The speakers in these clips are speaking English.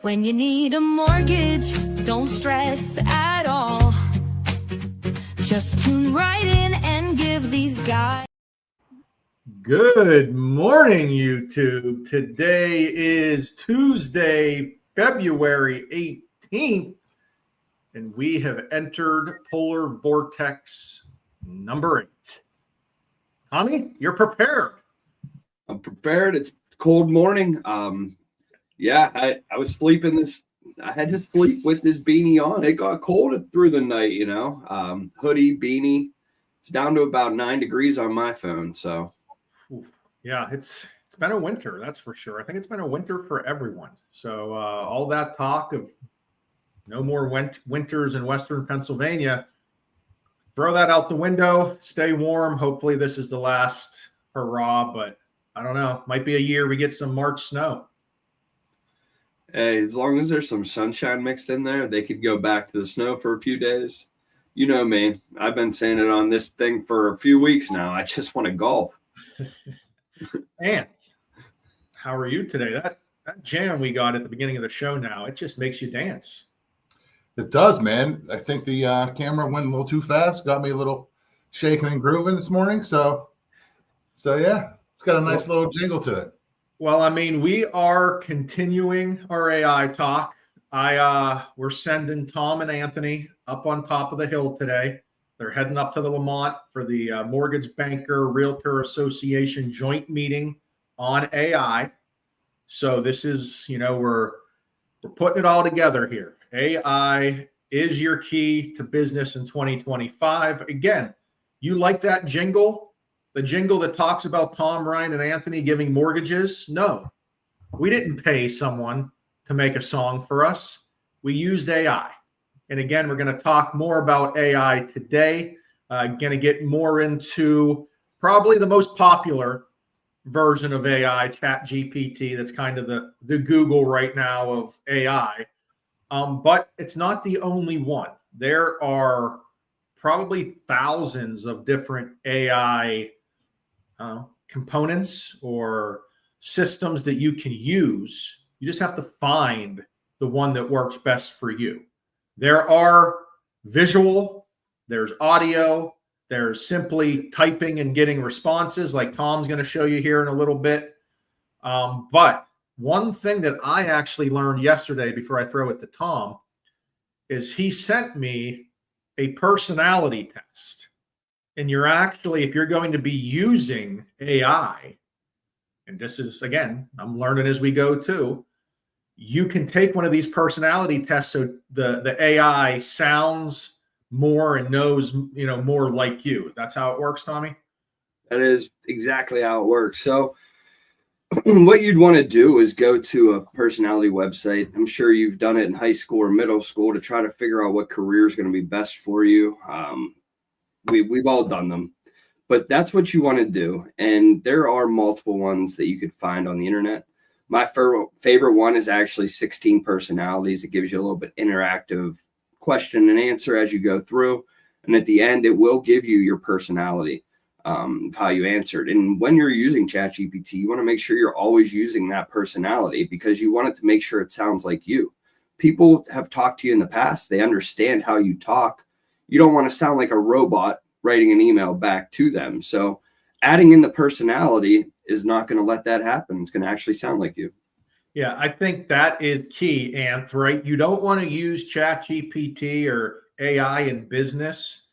When you need a mortgage, don't stress at all. Just tune right in and give these guys. Good morning, YouTube. Today is Tuesday, February 18th, and we have entered polar vortex number 8. Tommy, you're prepared. I'm prepared. It's a cold morning. I was sleeping this. I had to sleep with this beanie on. It got cold through the night, hoodie, beanie. It's down to about 9 degrees on my phone. So, yeah, it's been a winter, that's for sure. I think it's been a winter for everyone. So all that talk of no more winters in Western Pennsylvania, throw that out the window. Stay warm. Hopefully this is the last hurrah, but I don't know. Might be a year we get some March snow. hey, as long as there's some sunshine mixed in there, they could go back to the snow for a few days. You know me. I've been saying it on this thing for a few weeks now. I just want to golf. And how are you today? That jam we got at the beginning of the show now, it just makes you dance. It does, man. I think the camera went a little too fast, got me a little shaking and grooving this morning. So yeah, it's got a nice little jingle to it. Well, I mean, we are continuing our AI talk. We're sending Tom and Anthony up on top of the hill today. They're heading up to the Lamont for the Mortgage Banker Realtor Association joint meeting on AI. So this is, we're putting it all together here. AI is your key to business in 2025. Again, you like that jingle? The jingle that talks about Tom, Ryan, and Anthony giving mortgages? No, we didn't pay someone to make a song for us. We used AI. And again, we're going to talk more about AI today. Going to get more into probably the most popular version of AI, ChatGPT. That's kind of the Google right now of AI. But it's not the only one. There are probably thousands of different AI components or systems that you can use. You just have to find the one that works best for you. There are visual, there's audio, there's simply typing and getting responses like Tom's going to show you here in a little bit. But one thing that I actually learned yesterday before I throw it to Tom is he sent me a personality test. And you're actually, if you're going to be using AI, and this is, again, I'm learning as we go too, you can take one of these personality tests so the AI sounds more and knows, more like you. That's how it works, Tommy? That is exactly how it works. So what you'd want to do is go to a personality website. I'm sure you've done it in high school or middle school to try to figure out what career is going to be best for you. We've all done them, but that's what you want to do. And there are multiple ones that you could find on the internet. My favorite one is actually 16 personalities. It gives you a little bit interactive question and answer as you go through. And at the end, it will give you your personality, how you answered. And when you're using ChatGPT, you want to make sure you're always using that personality because you want it to make sure it sounds like you. People have talked to you in the past. They understand how you talk. You don't want to sound like a robot writing an email back to them. So adding in the personality is not going to let that happen. It's going to actually sound like you. Yeah, I think that is key, Anth, right? You don't want to use ChatGPT or AI in business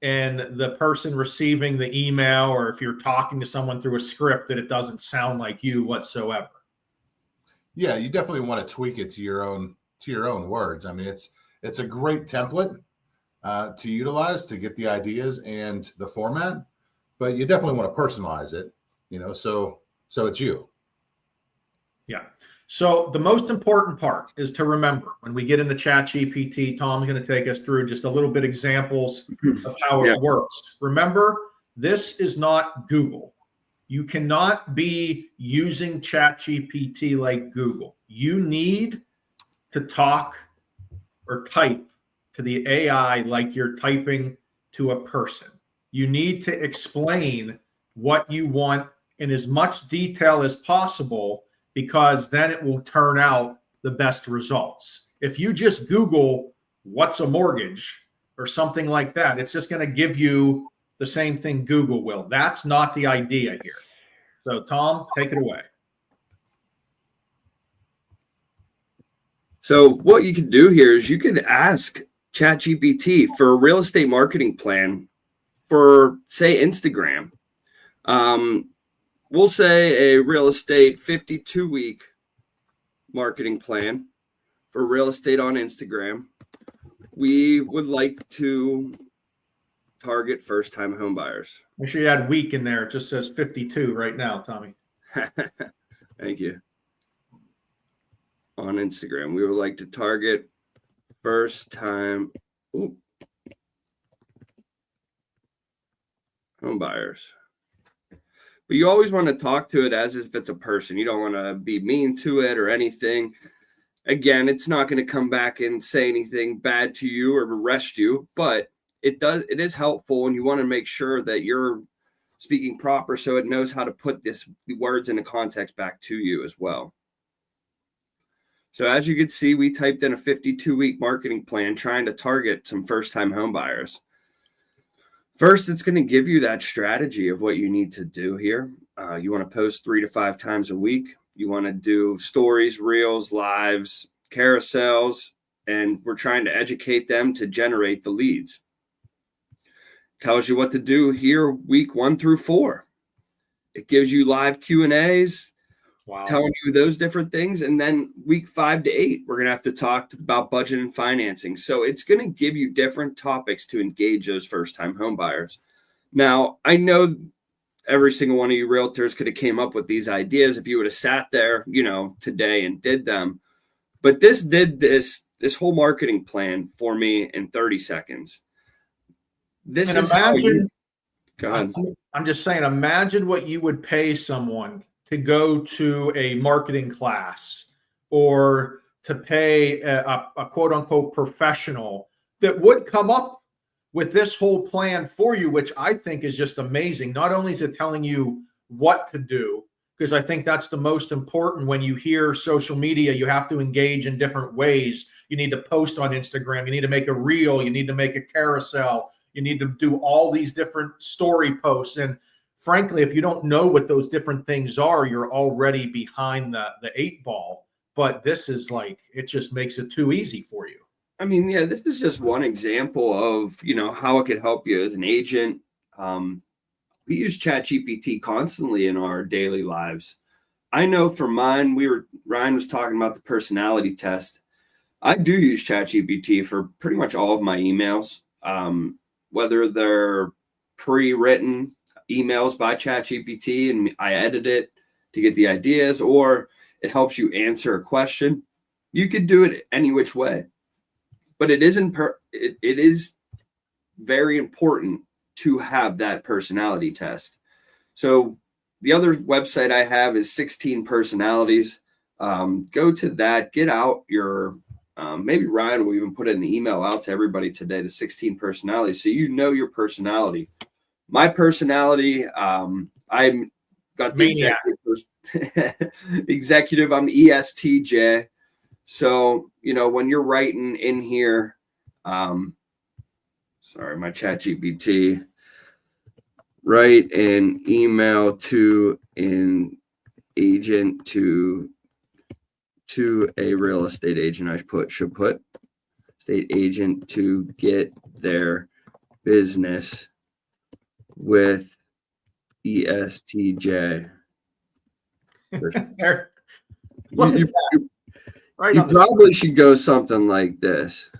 and the person receiving the email, or if you're talking to someone through a script, that it doesn't sound like you whatsoever. Yeah, you definitely want to tweak it to your own words. I mean, it's a great template to utilize to get the ideas and the format, but you definitely want to personalize it, so it's you. Yeah. So the most important part is to remember when we get into ChatGPT, Tom's going to take us through just a little bit examples of how it works. Remember, this is not Google. You cannot be using ChatGPT like Google. You need to talk or type to the AI like you're typing to a person. You need to explain what you want in as much detail as possible, because then it will turn out the best results. If you just Google what's a mortgage or something like that, it's just going to give you the same thing Google will. That's not the idea here. So Tom, take it away. So what you can do here is you could ask ChatGPT for a real estate marketing plan for, say, Instagram. We'll say a real estate 52-week marketing plan for real estate on Instagram. We would like to target first-time home buyers. Make sure you add week in there. It just says 52 right now, Tommy. Thank you. On Instagram, we would like to target first-time home buyers. But you always want to talk to it as if it's a person. You don't want to be mean to it or anything. Again, it's not going to come back and say anything bad to you or arrest you, but it is helpful, and you want to make sure that you're speaking proper so it knows how to put the words in a context back to you as well. So as you can see, we typed in a 52-week marketing plan trying to target some first-time home buyers. First, it's going to give you that strategy of what you need to do here. You want to post 3 to 5 times a week. You want to do stories, reels, lives, carousels, and we're trying to educate them to generate the leads. Tells you what to do here week 1 through 4. It gives you live Q&As, telling you those different things. And then week 5 to 8, we're going to have to talk about budget and financing. So it's going to give you different topics to engage those first-time home buyers. Now, I know every single one of you realtors could have came up with these ideas if you would have sat there, today and did them. But this did this whole marketing plan for me in 30 seconds. This is how you, go ahead. I'm just saying, imagine what you would pay someone to go to a marketing class or to pay a quote unquote professional that would come up with this whole plan for you, which I think is just amazing. Not only is it telling you what to do, because I think that's the most important. When you hear social media, you have to engage in different ways. You need to post on Instagram. You need to make a reel. You need to make a carousel. You need to do all these different story posts. And frankly, if you don't know what those different things are, you're already behind the 8 ball. But this is like, it just makes it too easy for you. I mean, yeah, this is just one example of, how it could help you as an agent. We use ChatGPT constantly in our daily lives. I know for mine, Ryan was talking about the personality test. I do use ChatGPT for pretty much all of my emails, whether they're pre-written emails by ChatGPT and I edit it to get the ideas, or it helps you answer a question. You could do it any which way, but it is very important to have that personality test. So the other website I have is 16 Personalities. Go to that, get out your, maybe Ryan will even put it in the email out to everybody today, the 16 Personalities. So your personality. My personality, I'm got the executive, I'm the ESTJ. So, when you're writing in here, sorry, my ChatGPT, write an email to an agent to a real estate agent. I should put estate agent to get their business with ESTJ. You probably should go something like this.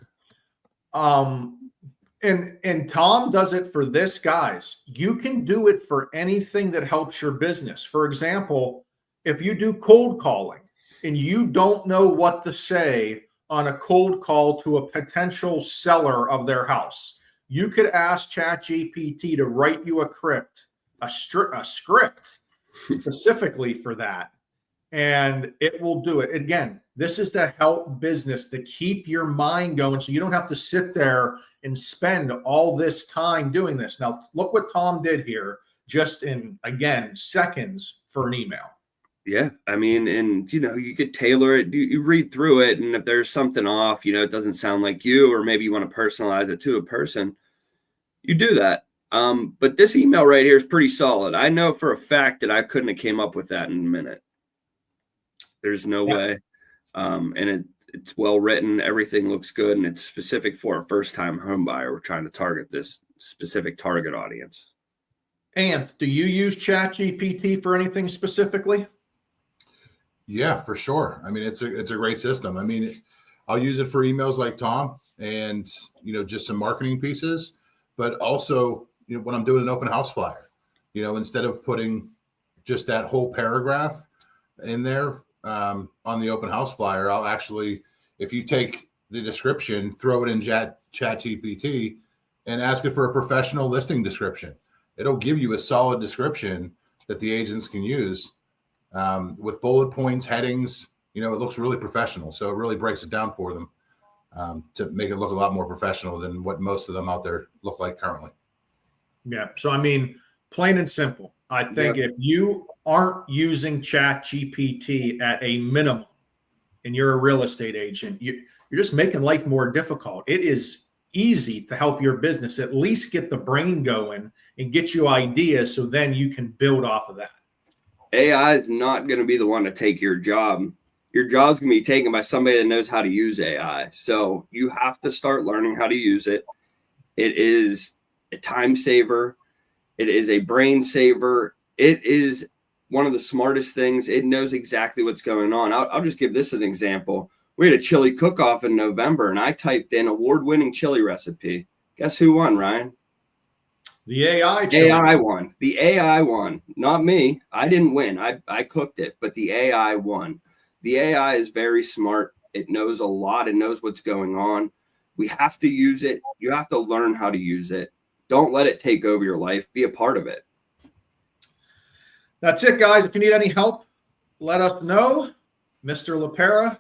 And Tom does it for this, guys. You can do it for anything that helps your business. For example, if you do cold calling and you don't know what to say on a cold call to a potential seller of their house, you could ask ChatGPT to write you a script specifically for that, and it will do it. Again, this is to help business, to keep your mind going so you don't have to sit there and spend all this time doing this. Now, look what Tom did here, just in, again, seconds for an email. Yeah. I mean, and you could tailor it. You read through it, and if there's something off, it doesn't sound like you, or maybe you want to personalize it to a person, you do that. But this email right here is pretty solid. I know for a fact that I couldn't have came up with that in a minute. There's no way. And it's well written. Everything looks good, and it's specific for a first-time home buyer. We're trying to target this specific target audience. And do you use ChatGPT for anything specifically? Yeah, for sure. I mean, it's a great system. I mean, I'll use it for emails like Tom, and just some marketing pieces, but also when I'm doing an open house flyer, instead of putting just that whole paragraph in there on the open house flyer, I'll actually, if you take the description, throw it in ChatGPT and ask it for a professional listing description. It'll give you a solid description that the agents can use with bullet points, headings. It looks really professional. So it really breaks it down for them to make it look a lot more professional than what most of them out there look like currently. Yeah. So, I mean, plain and simple, I think if you aren't using ChatGPT at a minimum and you're a real estate agent, you're just making life more difficult. It is easy to help your business at least get the brain going and get you ideas, so then you can build off of that. AI is not going to be the one to take your job. Your job's going to be taken by somebody that knows how to use AI. So you have to start learning how to use it. It is a time saver. It is a brain saver. It is one of the smartest things. It knows exactly what's going on. I'll just give this an example. We had a chili cook-off in November, and I typed in award-winning chili recipe. Guess who won, Ryan? The AI. AI won. The AI won. Not me. I didn't win. I cooked it, but the AI won. The AI is very smart. It knows a lot. It knows what's going on. We have to use it. You have to learn how to use it. Don't let it take over your life. Be a part of it. That's it, guys. If you need any help, let us know. Mr. LaPera,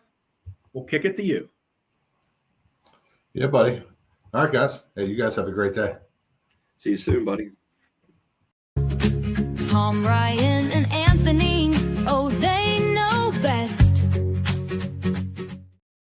we'll kick it to you. Yeah, buddy. All right, guys. Hey, you guys have a great day. See you soon, buddy. Tom Ryan.